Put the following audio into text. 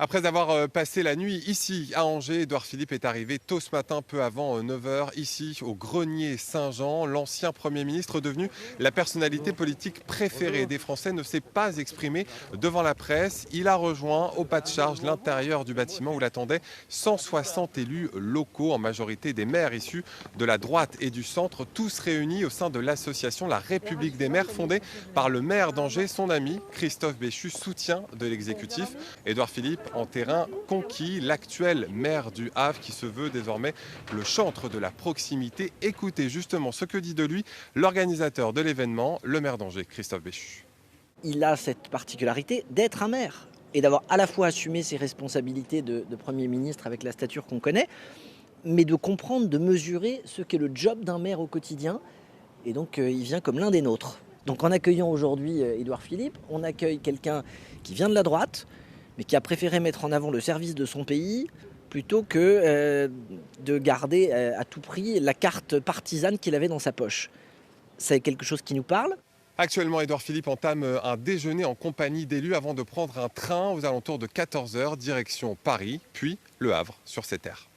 Après avoir passé la nuit ici à Angers, Édouard Philippe est arrivé tôt ce matin, peu avant 9 heures, ici au grenier Saint-Jean. L'ancien Premier ministre, devenu la personnalité politique préférée des Français, ne s'est pas exprimé devant la presse. Il a rejoint au pas de charge l'intérieur du bâtiment où l'attendaient 160 élus locaux, en majorité des maires issus de la droite et du centre, tous réunis au sein de l'association La République des maires, fondée par le maire d'Angers, son ami Christophe Béchu, soutien de l'exécutif. Édouard Philippe en terrain conquis, l'actuel maire du Havre qui se veut désormais le chantre de la proximité. Écoutez justement ce que dit de lui l'organisateur de l'événement, le maire d'Angers, Christophe Béchu. Il a cette particularité d'être un maire et d'avoir à la fois assumé ses responsabilités de Premier ministre avec la stature qu'on connaît, mais de comprendre, de mesurer ce qu'est le job d'un maire au quotidien. Et donc il vient comme l'un des nôtres. Donc en accueillant aujourd'hui Édouard Philippe, on accueille quelqu'un qui vient de la droite, mais qui a préféré mettre en avant le service de son pays plutôt que de garder à tout prix la carte partisane qu'il avait dans sa poche. C'est quelque chose qui nous parle. Actuellement, Édouard Philippe entame un déjeuner en compagnie d'élus avant de prendre un train aux alentours de 14 heures, direction Paris, puis Le Havre, sur ses terres.